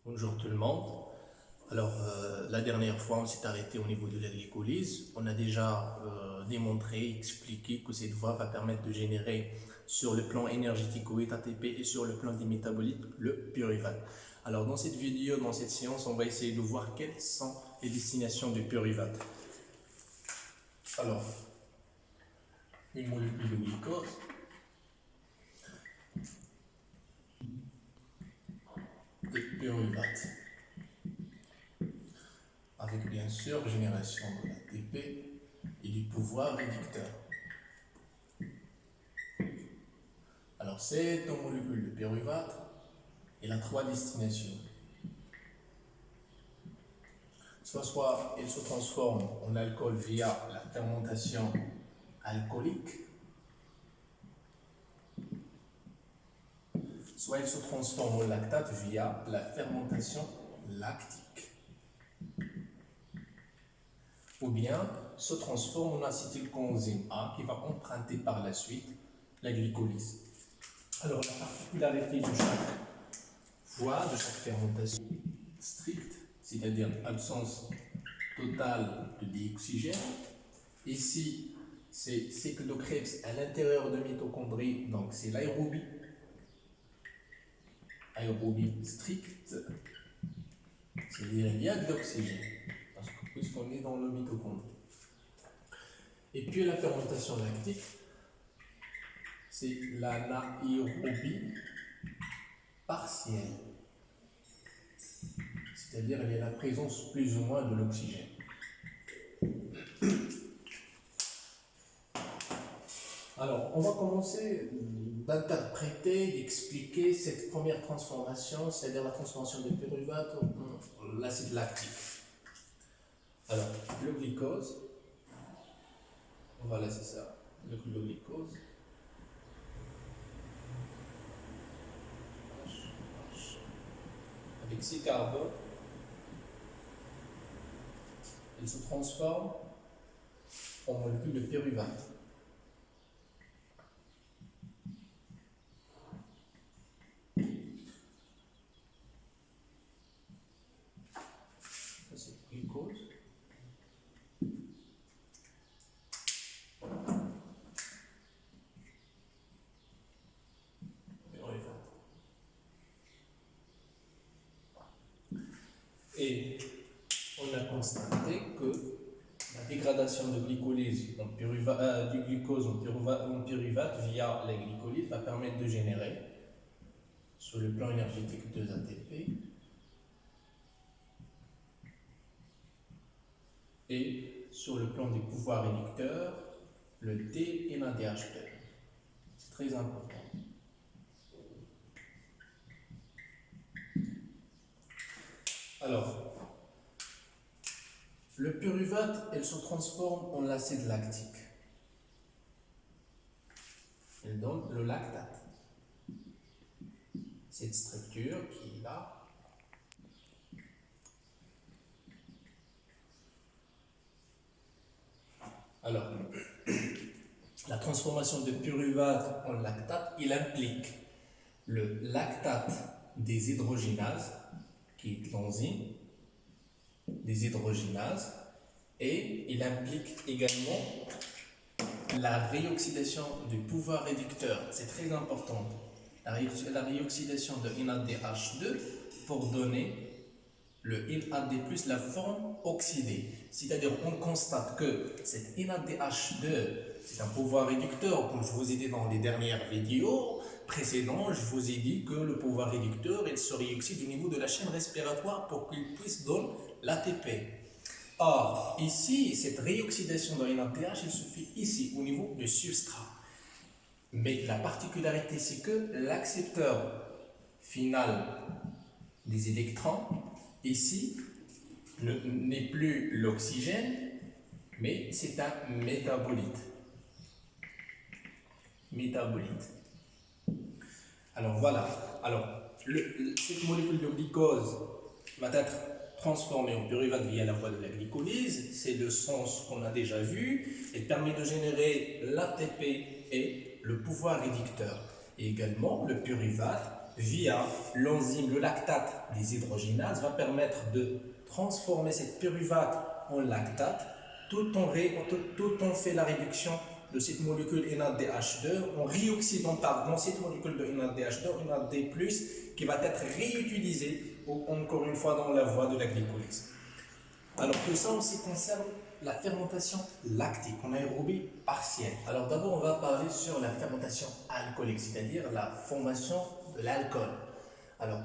Bonjour tout le monde. Alors, la dernière fois, on s'est arrêté au niveau de la glycolyse. On a déjà démontré, expliqué que cette voie va permettre de générer sur le plan énergétique 8 ATP et sur le plan des métabolites le pyruvate. Alors, dans cette vidéo, dans cette séance, on va essayer de voir quelles sont les destinations du pyruvate. Alors, une molécule de glucose. De pyruvate. Avec bien sûr génération de l'ATP et du pouvoir réducteur. Alors cette molécule de pyruvate, elle a trois destinations. Soit elle se transforme en alcool via la fermentation alcoolique, soit elle se transforme en lactate via la fermentation lactique, ou bien se transforme en acétylcoenzyme A qui va emprunter par la suite la glycolyse. Alors la particularité de chaque voie, de chaque fermentation stricte, c'est-à-dire absence totale de dioxygène. Ici, c'est cycle de Krebs à l'intérieur de mitochondrie, donc c'est l'aérobie. Aérobie stricte, c'est-à-dire il y a de l'oxygène, parce que puisqu'on est dans le mitochondrie. Et puis la fermentation lactique, c'est l'anaérobie partielle, c'est-à-dire il y a la présence plus ou moins de l'oxygène. Alors, on va commencer d'interpréter, d'expliquer cette première transformation, c'est-à-dire la transformation de pyruvate en l'acide lactique. Alors, le glucose, voilà, c'est ça, le glucose. Avec 6 carbones, il se transforme en molécule de pyruvate. Ça, c'est le glucose. Et on a constaté que la dégradation de glycolyse du glucose en pyruvate via la glycolyse va permettre de générer, sur le plan énergétique, 2 ATP et sur le plan des pouvoirs réducteurs, le DNADH2. C'est très important. Alors, le pyruvate, elle se transforme en acide lactique. Elle donne le lactate. Cette structure qui est là. Alors, la transformation de pyruvate en lactate, il implique le lactate des hydrogénases, qui est l'enzyme des hydrogénases, et il implique également la réoxydation du pouvoir réducteur. C'est très important. La réoxydation de NADH2 pour donner le NAD+, la forme oxydée. C'est-à-dire, on constate que cette NADH2, c'est un pouvoir réducteur. Comme je vous ai dit dans les dernières vidéos précédentes, je vous ai dit que le pouvoir réducteur, il se réoxyde au niveau de la chaîne respiratoire pour qu'il puisse donner l'ATP. Or, ici, cette réoxydation de NADH, elle se fait ici, au niveau du substrat. Mais la particularité, c'est que l'accepteur final des électrons, ici, n'est plus l'oxygène, mais c'est un métabolite. Alors voilà. Alors, cette molécule de glucose va être transformée en pyruvate via la voie de la glycolyse. C'est le sens qu'on a déjà vu. Elle permet de générer l'ATP et le pouvoir réducteur. Et également, le pyruvate, via l'enzyme, le lactate des hydrogénases, va permettre de transformer cette pyruvate en lactate tout en fait la réduction de cette molécule NADH2 en réoxydant pardon, cette molécule de NADH2 en NAD+, qui va être réutilisée encore une fois dans la voie de la glycolyse. Alors tout ça aussi concerne la fermentation lactique en aérobie partielle. Alors d'abord on va parler sur la fermentation alcoolique, c'est-à-dire la formation de l'alcool. Alors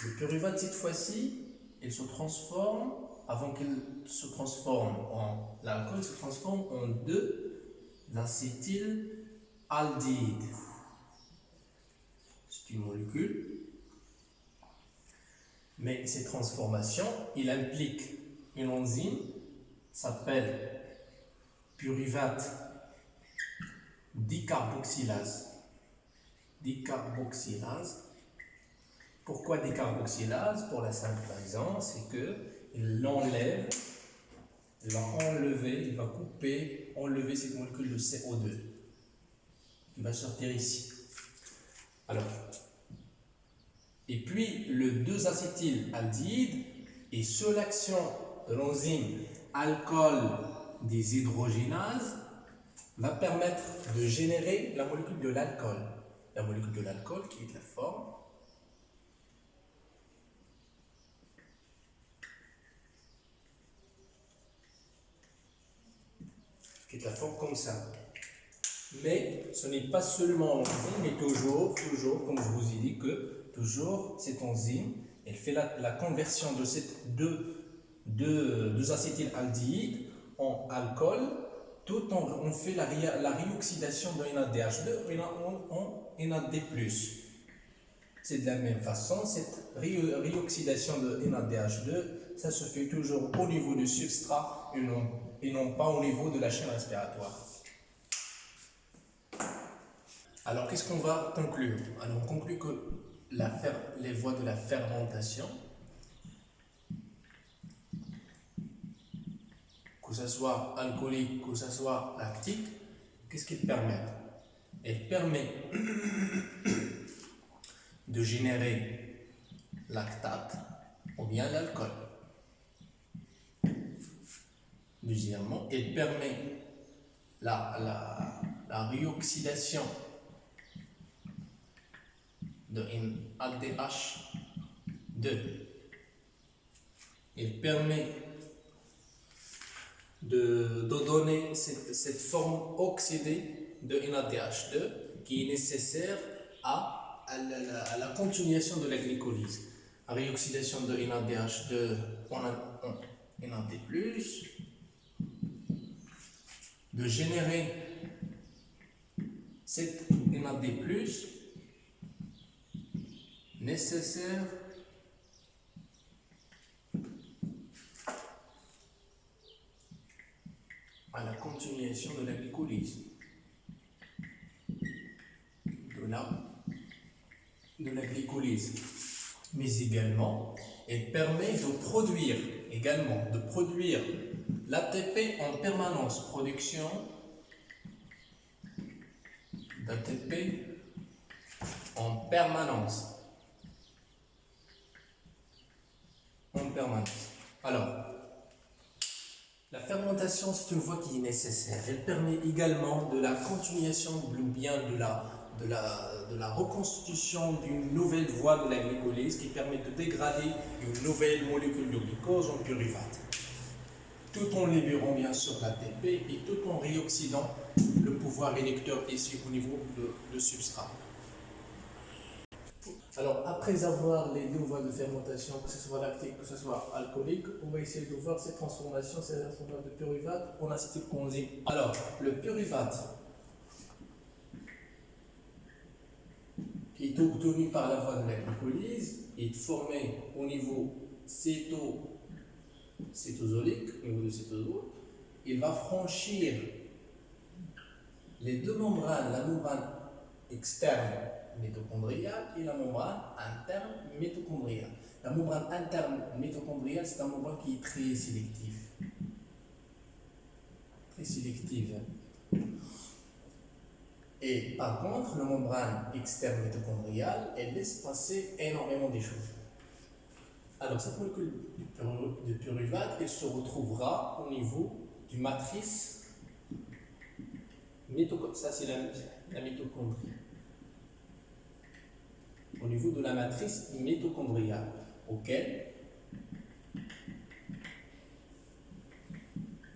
le pyruvate cette fois-ci, il se transforme, avant qu'il se transforme en l'alcool, il se transforme en 2-acétylaldéhyde. C'est une molécule, mais ces transformations, il implique une enzyme s'appelle pyruvate dicarboxylase. Pourquoi dicarboxylase? Pour la simple raison, c'est que il l'enlève, il va enlever, il va enlever cette molécule de CO2 qui va sortir ici. Alors, et puis le 2-acétylaldéhyde est sous l'action de l'enzyme alcool des hydrogénases va permettre de générer la molécule de l'alcool. La molécule de l'alcool qui est de la forme comme ça. Mais ce n'est pas seulement l'enzyme, mais toujours, comme je vous ai dit, que toujours cette enzyme, elle fait la conversion de cette 2-acétylaldéhyde en alcool, tout en fait la réoxydation de NADH2 en NAD+. C'est de la même façon, cette réoxydation de NADH2, ça se fait toujours au niveau du substrat et non pas au niveau de la chaîne respiratoire. Alors, qu'est-ce qu'on va conclure? Alors, on conclut que les voies de la fermentation, que ce soit alcoolique, que ce soit lactique, qu'est-ce qu'elles permettent? Elles permettent de générer lactate ou bien l'alcool. Deuxièmement, elle permet la réoxydation de NADH2. Elle permet de donner cette forme oxydée de NADH2 qui est nécessaire à la continuation de la glycolyse. La réoxydation de NADH2 en NAD+, de générer cette NAD+, nécessaire à la continuation de la glycolyse, de la glycolyse. Mais également, elle permet de produire l'ATP en permanence, production d'ATP en permanence. Alors, la fermentation, c'est une voie qui est nécessaire. Elle permet également de la continuation ou bien de la reconstitution d'une nouvelle voie de la glycolyse qui permet de dégrader une nouvelle molécule de glucose en pyruvate, tout en libérant bien sûr l'ATP et tout en réoxydant le pouvoir réducteur ici au niveau de substrat. Alors, après avoir les deux voies de fermentation, que ce soit lactique, que ce soit alcoolique, on va essayer de voir ces transformations de pyruvate en acétylcoenzyme. Alors, le pyruvate qui est obtenu par la voie de la glycolyse est formé au niveau cétosolique, au niveau de cétosol. Il va franchir les deux membranes, la membrane externe mitochondriale et la membrane interne mitochondriale. La membrane interne mitochondriale, c'est une membrane qui est très sélective. Et par contre, la membrane externe mitochondriale, elle laisse passer énormément de choses. Alors, cette molécule de pyruvate, elle se retrouvera au niveau du matrice mitochondriale. Ça, c'est la mitochondrie. Au niveau de la matrice mitochondriale, auquel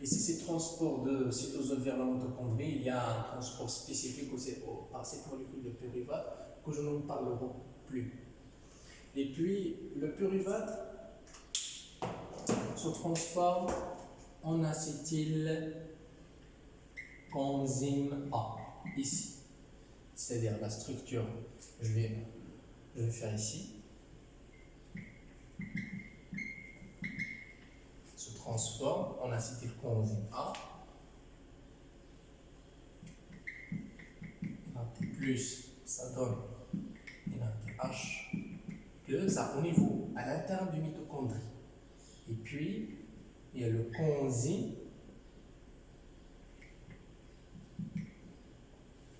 ici, ces transports de cytosol vers la mitochondrie, il y a un transport spécifique par cette molécule de pyruvate que je ne parlerai plus. Et puis, le pyruvate se transforme en acétylcoenzyme A, ici. C'est-à-dire la structure, je vais faire ici. Se transforme en acétylcoenzyme A. Plus, ça donne une H. Que ça au niveau, à l'intérieur du mitochondrie. Et puis, il y a le coenzyme.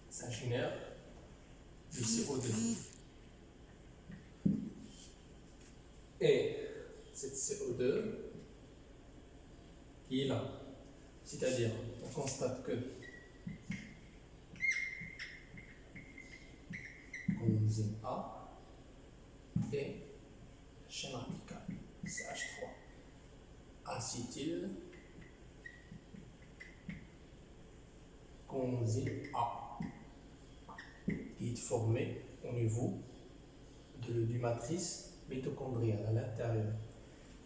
Ça génère du CO2. Et cette CO2 qui est là. C'est-à-dire, on constate que coenzyme A et chaîne radicale CH3 acétyl coenzyme A qui est formé au niveau du matrice mitochondriale à l'intérieur.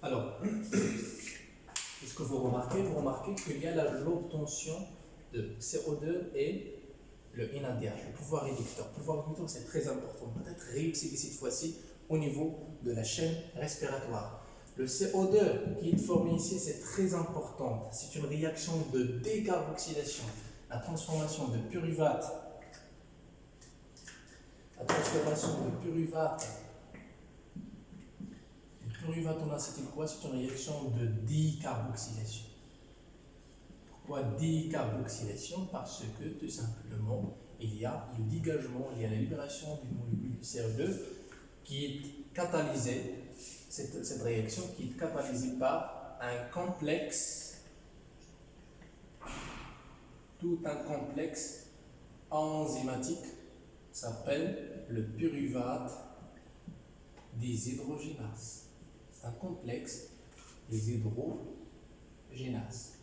Alors, qu'est-ce que vous remarquez? Vous remarquez qu'il y a l'obtention de CO2 et le NADH, le pouvoir réducteur. Le pouvoir réducteur, c'est très important. Peut-être réutiliser cette fois-ci au niveau de la chaîne respiratoire. Le CO2 qui est formé ici, c'est très important. C'est une réaction de décarboxylation. La transformation de pyruvate. La transformation de pyruvate en acétyl-CoA, c'est une réaction de décarboxylation. Pourquoi décarboxylation? Parce que tout simplement, il y a le dégagement, il y a la libération d'une molécule de CO2 qui est catalysée, cette réaction qui est catalysée par un complexe, tout un complexe enzymatique s'appelle le pyruvate déshydrogénase. C'est un complexe des hydrogénases.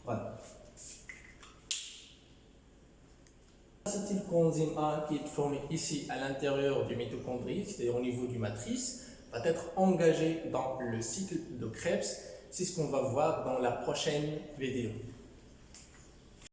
Voilà. L'acétylcoenzyme A qui est formé ici à l'intérieur du mitochondrie, c'est-à-dire au niveau du matrice, va être engagé dans le cycle de Krebs. C'est ce qu'on va voir dans la prochaine vidéo.